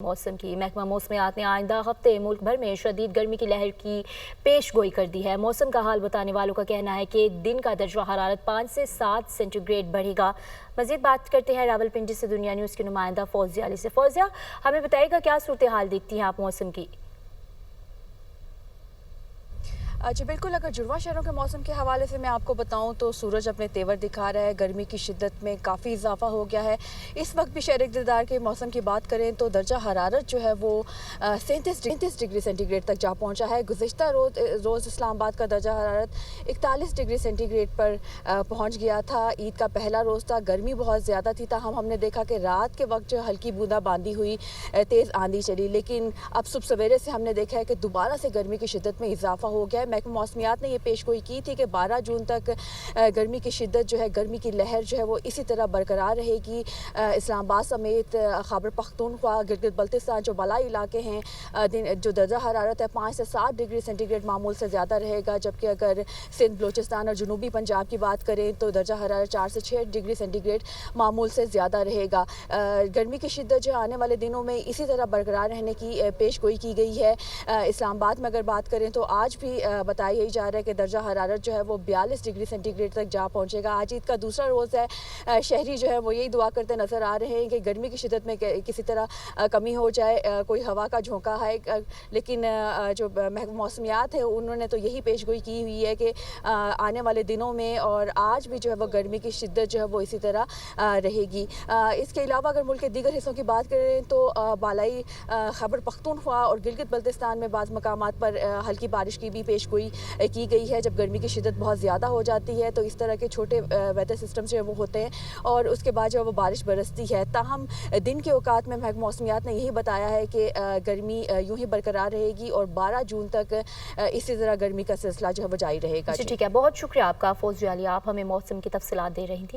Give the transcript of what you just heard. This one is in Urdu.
موسم کی محکمہ موسمیات نے آئندہ ہفتے ملک بھر میں شدید گرمی کی لہر کی پیش گوئی کر دی ہے۔ موسم کا حال بتانے والوں کا کہنا ہے کہ دن کا درجہ حرارت 5 سے 7 سینٹی گریڈ بڑھے گا۔ مزید بات کرتے ہیں راولپنڈی سے دنیا نیوز کی نمائندہ فوزیہ علی سے۔ فوزیہ، ہمیں بتائیے گا کیا صورتحال دیکھتی ہیں آپ موسم کی؟ جی بالکل، اگر جڑواں شہروں کے موسم کے حوالے سے میں آپ کو بتاؤں تو سورج اپنے تیور دکھا رہا ہے، گرمی کی شدت میں کافی اضافہ ہو گیا ہے۔ اس وقت بھی شہر اقتدار کے موسم کی بات کریں تو درجہ حرارت جو ہے وہ 37 ڈگری سینٹی گریڈ تک جا پہنچا ہے۔ گزشتہ روز اسلام آباد کا درجہ حرارت 41 ڈگری سینٹی گریڈ پر پہنچ گیا تھا۔ عید کا پہلا روز تھا، گرمی بہت زیادہ تھی، تاہم ہم نے دیکھا کہ رات کے وقت جو ہلکی بوندا باندی ہوئی، تیز آندھی چلی، لیکن اب صبح سویرے سے ہم نے دیکھا ہے کہ دوبارہ سے گرمی کی شدت میں اضافہ ہو گیا ہے۔ محکمہ موسمیات نے یہ پیش گوئی کی تھی کہ 12 جون تک گرمی کی شدت جو ہے، گرمی کی لہر جو ہے وہ اسی طرح برقرار رہے گی۔ اسلام آباد سمیت خیبر پختونخوا، گلگت بلتستان جو بالائی علاقے ہیں، جو درجہ حرارت ہے 5 سے 7 ڈگری سینٹی گریڈ معمول سے زیادہ رہے گا، جبکہ اگر سندھ، بلوچستان اور جنوبی پنجاب کی بات کریں تو درجہ حرارت 4 سے 6 ڈگری سینٹی گریڈ معمول سے زیادہ رہے گا۔ گرمی کی شدت جو آنے والے دنوں میں اسی طرح برقرار رہنے کی پیش گوئی کی گئی ہے۔ اسلام آباد میں اگر بات کریں تو آج بھی بتایا یہی جا رہا ہے کہ درجہ حرارت جو ہے وہ 42 ڈگری سینٹی گریڈ تک جا پہنچے گا۔ آج عید کا دوسرا روز ہے، شہری جو ہے وہ یہی دعا کرتے نظر آ رہے ہیں کہ گرمی کی شدت میں کسی طرح کمی ہو جائے، کوئی ہوا کا جھونکا ہے، لیکن جو موسمیات ہے انہوں نے تو یہی پیش گوئی کی ہوئی ہے کہ آنے والے دنوں میں اور آج بھی جو ہے وہ گرمی کی شدت جو ہے وہ اسی طرح رہے گی۔ اس کے علاوہ اگر ملک کے دیگر حصوں کی بات کریں تو بالائی خیبر پختونخوا اور گلگت بلتستان میں بعض مقامات پر ہلکی بارش کی بھی پیش گوئی کی گئی ہے۔ جب گرمی کی شدت بہت زیادہ ہو جاتی ہے تو اس طرح کے چھوٹے ویدر سسٹم جو ہے وہ ہوتے ہیں اور اس کے بعد جو ہے وہ بارش برستی ہے۔ تاہم دن کے اوقات میں محکمہ موسمیات نے یہی بتایا ہے کہ گرمی یوں ہی برقرار رہے گی اور 12 جون تک اسی طرح گرمی کا سلسلہ جو ہے وہ جاری رہے گا۔ ٹھیک ہے، بہت شکریہ آپ کا فوزیہ علی، آپ ہمیں موسم کی تفصیلات دے رہی تھی۔